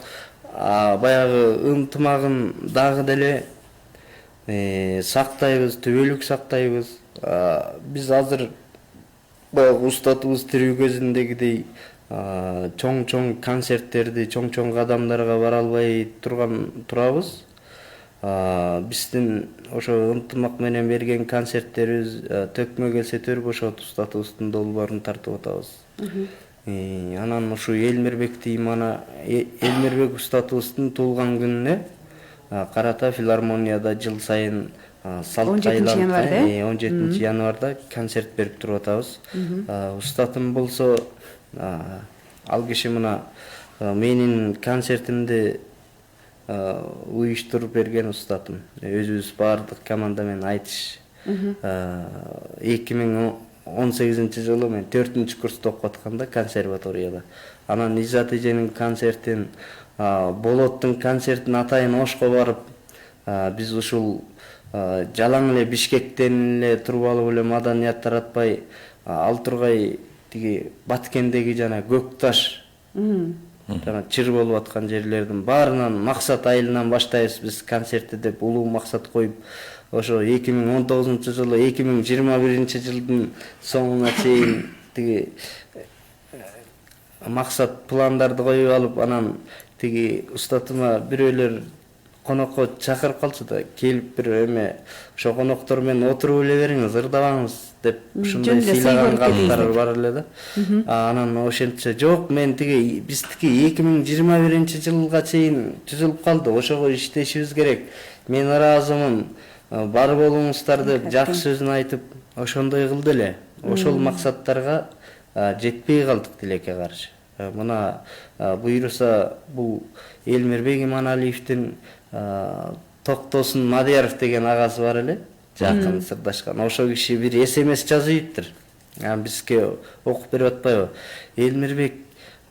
Баягы ынтымагын дагы деле сактайбыз, түбөлүк сактайбыз. Биз азыр баягы устатыбыз тирүү кезиндегидей чоң концерттерди чоң кадамдарга бара албай турабыз. Биздин ошо ынтымак менен берген концерттерибиз төкмө келсе төр бошот устатыбыздын долбоорун тартып атабыз. Анан ушу Элмирбек устатыбыздын туулган күнүнө карата филармонияда жыл сайын салт айланып 17 январда концерт берип туруп атабыз. Устатым болсо ал киши мына менин концертимди уюштуруп берген устатым. Өзүбүз баардык команда менен айтыш. 2018 жылы мен 4-чү курста окуп атканда консерваторияда. Анан Иззат эженин концертин, Болоттун концертин атайын Ошко барып, биз ушул жалаң эле Бишкектен эле турбалып эле маданият таратпай, ал тургай тиги Баткендеги жана Көкташ жана чыр болуп аткан жерлердин баарынан максат айылынан баштайбыз биз концертти деп улуу максат коюп, ошо 2019 жылы 2021 жылдын соңуна чейин тиги максат пландарды коюп алып, анан тиги устатыма бирөөлөр конокко чакырып калчу да, келип бир эме ошо коноктор менен отуруп эле бериңиз, ырдабаңыз деп ушундай сыйлаган калыптар бар эле да. Анан ошентсе жок, мен тиги биздики 2021 жылга чейин түзүлүп калды, ошого иштешибиз керек. Мен ыраазымын, бар болуңуздар деп жакшы сөзүн айтып, ошондой кылды эле. Ошол максаттарга жетпей калдык тилекке каршы. Мына буйруса бул Элмирбек Иманалиевдин Токтосун Мадияров деген агасы бар эле, жакын сырдашкан. Ошол киши бир СМС жазыптыр. Бизге окуп берип атпайбы? Элмирбек,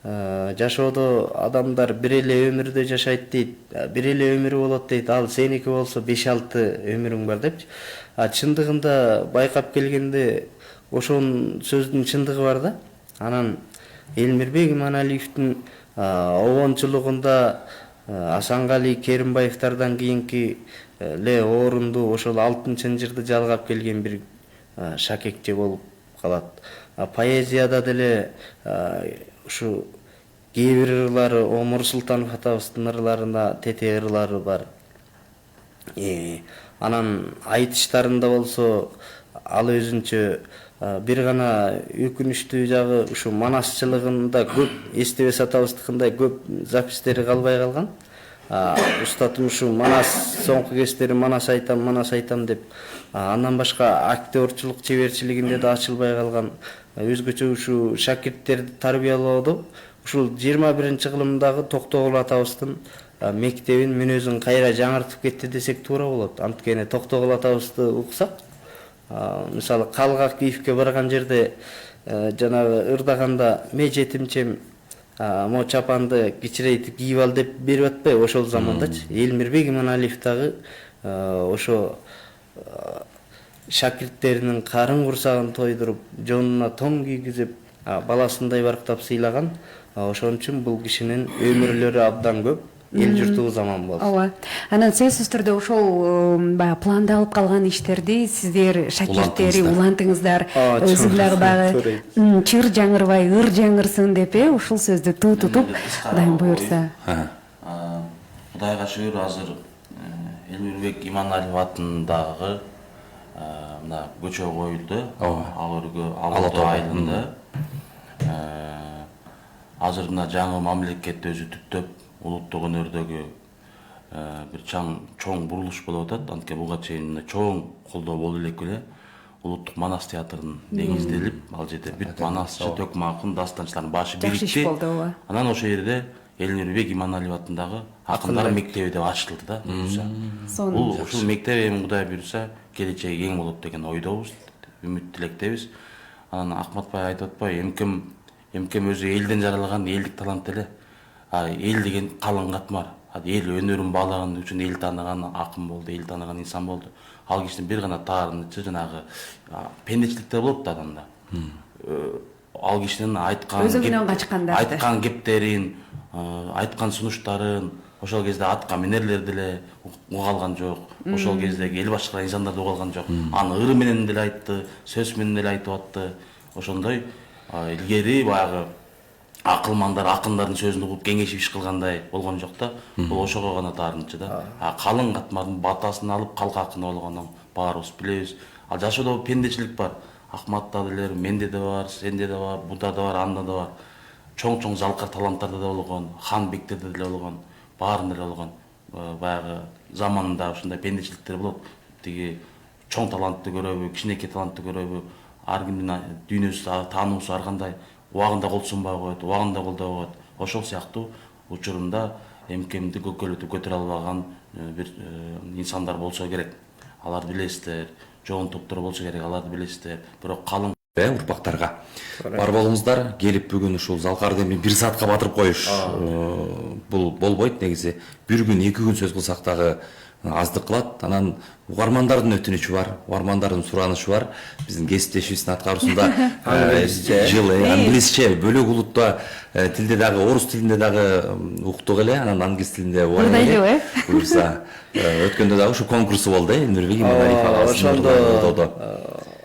жашоодо адамдар бир эле өмүрдө жашайт дейт, бир эле өмүрү болот дейт. Ал сеники болсо 5-6 өмүрүң бар депчи. Чындыгында байкап келгенде ошол сөздүн чындыгы бар да. Анан Элмирбек Иманалиевдин обончулугунда Асангали Керимбаевдардан кийинки эле орунду ошол алтын чынжырды жалгап келген бир шакекчи болуп калат. Поэзияда деле ушу кээ бир ырлары Омур Султанов атабыздын ырларына тете ырлары бар. Анан айтыштарында болсо ал өзүнчө бир гана өкүнүчтүү жагы ушу манасчылыгында көп, эстебес атабыздыкындай көп запистери калбай калган. Устатым ушу Манас соңку кездери Манас айтам деп, андан башка актёрчулук чеберчилигинде да ачылбай калган. Өзгөчө ушу шакирттерди тарбиялоодо ушул 21 кылымдагы Токтогул атабыздын мектебин мүнөзүн кайра жаңыртып кетти десек туура болот. Анткени Токтогул атабызды уксак, мисалы Калга Киевке барган жерде жанагы ырдаганда ме жетимчем мо чапанды кичирейтип кийип ал деп берип атпайбы ошол замандачы. Элмирбек Иманалиев дагы ошо шакирттеринин карын курсагын тойдуруп, жонуна тоң кийгизип, баласындай барктап сыйлаган. Ошон үчүн бул кишинин өмүрлөрү абдан көп. эл журтубуз аман болсун. ооба. Анан сөзсүз түрдө ошол баягы пландалып калган иштерди сиздер шакирттери улантыңыздар. Өзү дагы чыр жаңырбай ыр жаңырсын деп ушул сөздү туу тутуп Кудайым буйрса. Кудайга шүгүр азыр Элмирбек Иманалиев атындагы мына көчө коюлду. Алатоо айылында. Азыр мына жаңы мамлекет өзү түптөп улуттук өнөрдөгү бир чоң бурулуш болуп атат. Анткени буга чейин чоң колдоо болуп элек эле улуттук манас театрын негизделип, ал жерде бүт манасчы, төкмакын, дастанчылардын башы бирикти. Анан ошол жерде Элмирбек Иманалиев атындагы акындар мектеби деп ачылды да. Бул ушул мектеп эми Кудай буйрса келечеги кең болот деген ойдобуз, үмүт тилектебиз. Анан Акматбай айтып атпайбы, эмкем өзү элден жаралган элдик талант эле. Эл деген калың катмар. Эл өнөрүн баалаган үчүн эл тааныган акын болду, эл тааныган инсан болду. Ал кишинин бир гана таарынычы жанагы пендечиликтер болот да адамда. Ал кишинин айткан кептерин, айткан сунуштарын ошол кезде атка минерлер деле уга алган жок. Ошол кездеги эл башкарган инсандар да уга алган жок. Аны ыры менен деле айтты, сөз менен деле айтып атты. Ошондой илгери баягы акылмандар акындардын сөзүн угуп кеңешип иш кылгандай болгон жок да. Бул ошого гана таарынчы да. Калың катмардын батасын алып калк акыны болгонун баарыбыз билебиз. Ал жашоодо пендечилик бар. Акматта деле, менде да бар, сенде да бар, буда да бар, анда да бар. Чоң жалкар таланттарда да болгон, хан бектерде деле болгон, баарында деле болгон. Баягы заманында ушундай пендечиликтер болот. Тиги чоң талантты көрөбү, кичинекей талантты көрөбү, ар кимдин дүйнөсү, таануусу ар кандай убагында кол сунбай коет, убагында колдой коет. Ошол сыяктуу учурунда эмкемди көкөлөтүп көтөрө албаган бир инсандар болсо керек. Аларды билесиздер, жоон топтор болсо керек, аларды билесиздер. Бирок калың урпактарга бар болуңуздар, келип бүгүн ушул залкарды эми 1 саатка батырып коюш бул болбойт негизи. Бир күн, 2 күн сөз кылсак дагы аздык кылат. Анан угармандардын өтүнүчү бар, угармандардын суранышы бар. Биздин кесиптешибиздин аткаруусунда англисче бөлөк улутта тилде дагы, орус тилинде дагы уктук эле, анан англис тилинде эле. Буюрса, өткөндө дагы ушу конкурсу болду, Элмирбек Иманалиев агабыздын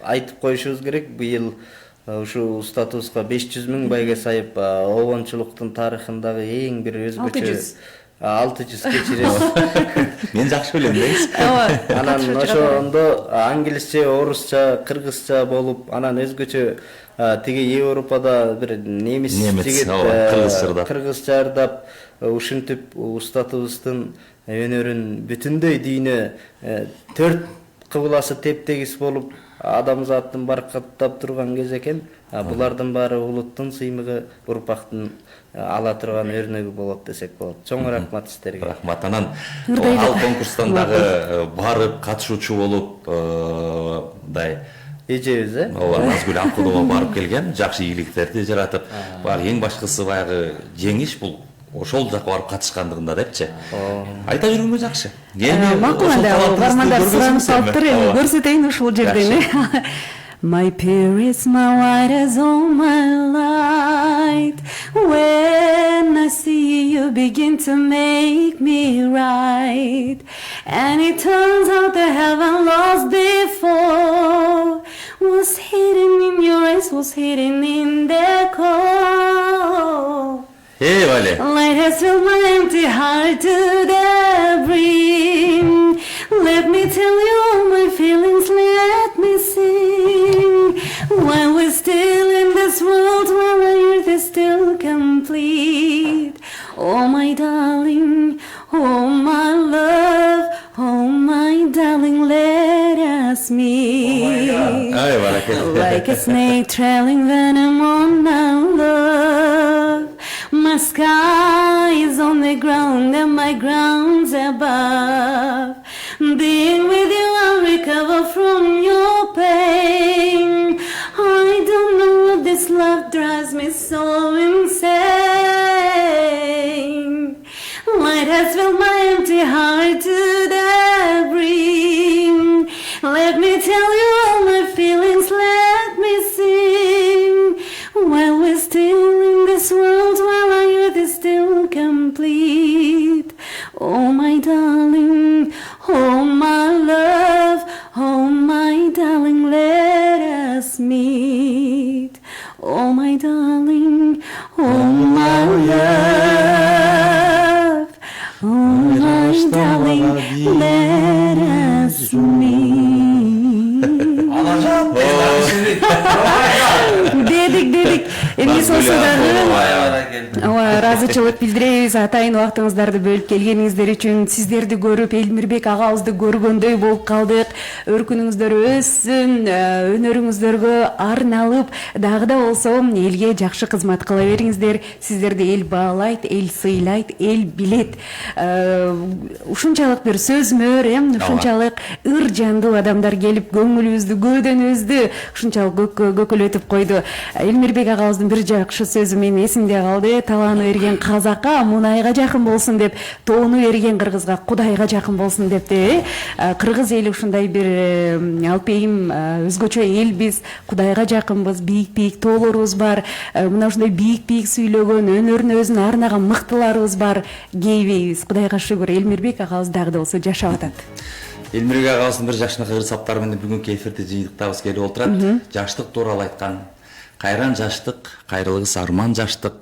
айтып коюшубуз керек, быйыл ушу статуска 500 000 байге сайып, обончулуктун тарыхындагы эң бир өзгөчө 600 кечирет. Мен жакшы билем дейсиз. Анан ошондо англисче, орусча, кыргызча болуп, анан өзгөчө тиги Европада бир немис жигит кыргызча ырдап, ушинтип устатыбыздын өнөрүн бүтүндөй дүйнө 4 кыбыласы тептегис болуп адамзаттын баркаттап турган кез экен. Булардын баары улуттун сыймыгы, урпактын ала турган өрнөгү болот десек болот. Чоң рахмат сиздерге. Рахмат. Анан ал конкурстан дагы барып катышуучу болуп эжебиз, ооба, Назгүл Акунова барып келген, жакшы ийгиликтерди жаратып, баягы эң башкысы баягы жеңиш бул ошол жака барып катышкандыгында депчи. Айта жүргөнгө жакшы. Макул анда угармандар суранып алыптыр, эми көрсөтөйүн ушул жерден. My peer is my white as all my light. When I see you begin to make me right. And it turns out the heaven lost before was hidden in your eyes, was hidden in the core. Hey, vale. Light has filled my empty heart to the brim. Let me tell you all my feelings, let me sing. While we're still in this world, while our earth is still complete. Oh my darling, oh my love, oh my darling, let us meet. Like a snake trailing venom on our love. My sky is on the ground and my ground's above. Being with you, I'll recover from your pain. I don't know what this love drives me so insane. Light has filled my empty heart to the brim. Let me tell you all my feelings, let me sing. While we're still in this world, while our youth is still complete. Дедик. Эми сонсу дагы ооба ыраазычылык билдиребиз. Атайын убактыңыздарды бөлүп келгениңиздер үчүн. Сиздерди көрүп, Элмирбек агабызды көргөндөй болуп калдык. Өркүнүңүздөр өссүн, өнөрүңүздөргө арналып, дагы да болсо элге жакшы кызмат кыла бериңиздер. Сиздерди эл баалайт, эл сыйлайт, эл билет. Ушунчалык бир сөзмөр, ушунчалык ыр жандуу адамдар келип көңүлүбүздү, көөдөнүбүздү ушунчалык көкөлөтүп койду. Элмирбек агабыздын бир жакшы сөзү менин эсимде калды. Талааны берген казакка мунайга жакын болсун деп, тоону берген кыргызга Кудайга жакын болсун депти. Кыргыз эли ушундай бир алпейим өзгөчө элбиз, Кудайга жакынбыз, бийик тоолорубуз бар. Мына ушундай бийик сүйлөгөн, өнөрүнө өзүн арнаган мыктыларыбыз бар. Кейбейбиз. Кудайга шүгүр, Элмирбек агабыз дагы да болсо жашап атат. Элмирбек агабыздын бир жашынакы ыр саптары менен бүгүнкү эфирде жыйынтыктабыз келип отурат. Жаштык тууралуу айткан. Кайран жаштык, кайрылгыс арман жаштык,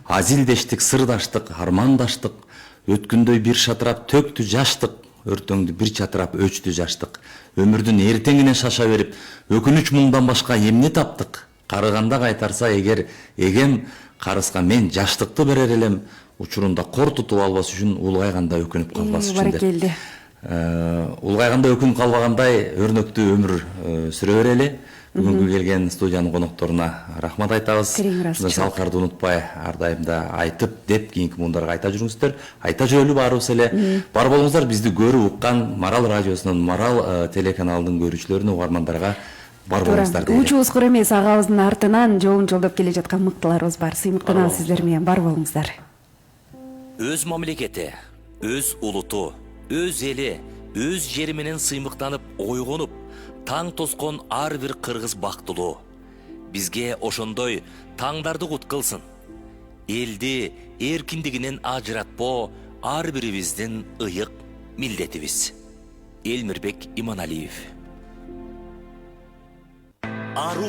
азилдештик, сырдаштык, армандаштык, өткөндөй бир шатырап төктү жаштык, өртөңдү бир чатырап өчтү жаштык. Өмүрдүн эртеңине шаша берип, өкүнүч муңдан башка эмне таптык? Карыганда кайтарса эгер эгем, карыска мен жаштыкты берер элем, учурунда кор тутуп албас үчүн, улгайганда өкүнүп калбас үчүн. Баракелде. Улгайганда өкүнүп калбагандай өрнөктүү өмүр сүрө берели. Бүгүнкү келген студиянын конокторуна рахмат айтабыз. Салкарды унутпай, ар дайым да айтып деп кийинки муундарга айта жүрүңүздөр. Айта жүрөлү баарыбыз эле. Бар болуңуздар, бизди көрүп уккан Марал радиосунун, Марал телеканалынын көрүүчүлөрүнө, угармандарга бар болуңуздар дейли. Учубуз кур эмес, агабыздын артынан жолун жолдоп келе жаткан мыктыларыбыз бар. Сыймыктанабыз сиздер менен, бар болуңуздар. Өз мамлекети, өз улуту, өз эли, өз жери менен сыймыктанып, ойгонуп, таң тоскон ар бир кыргыз бактылуу. Бизге ошондой таңдарды кут кылсын. Элди эркиндигинен ажыратпоо ар бирибиздин ыйык милдетибиз. Элмирбек Иманалиев.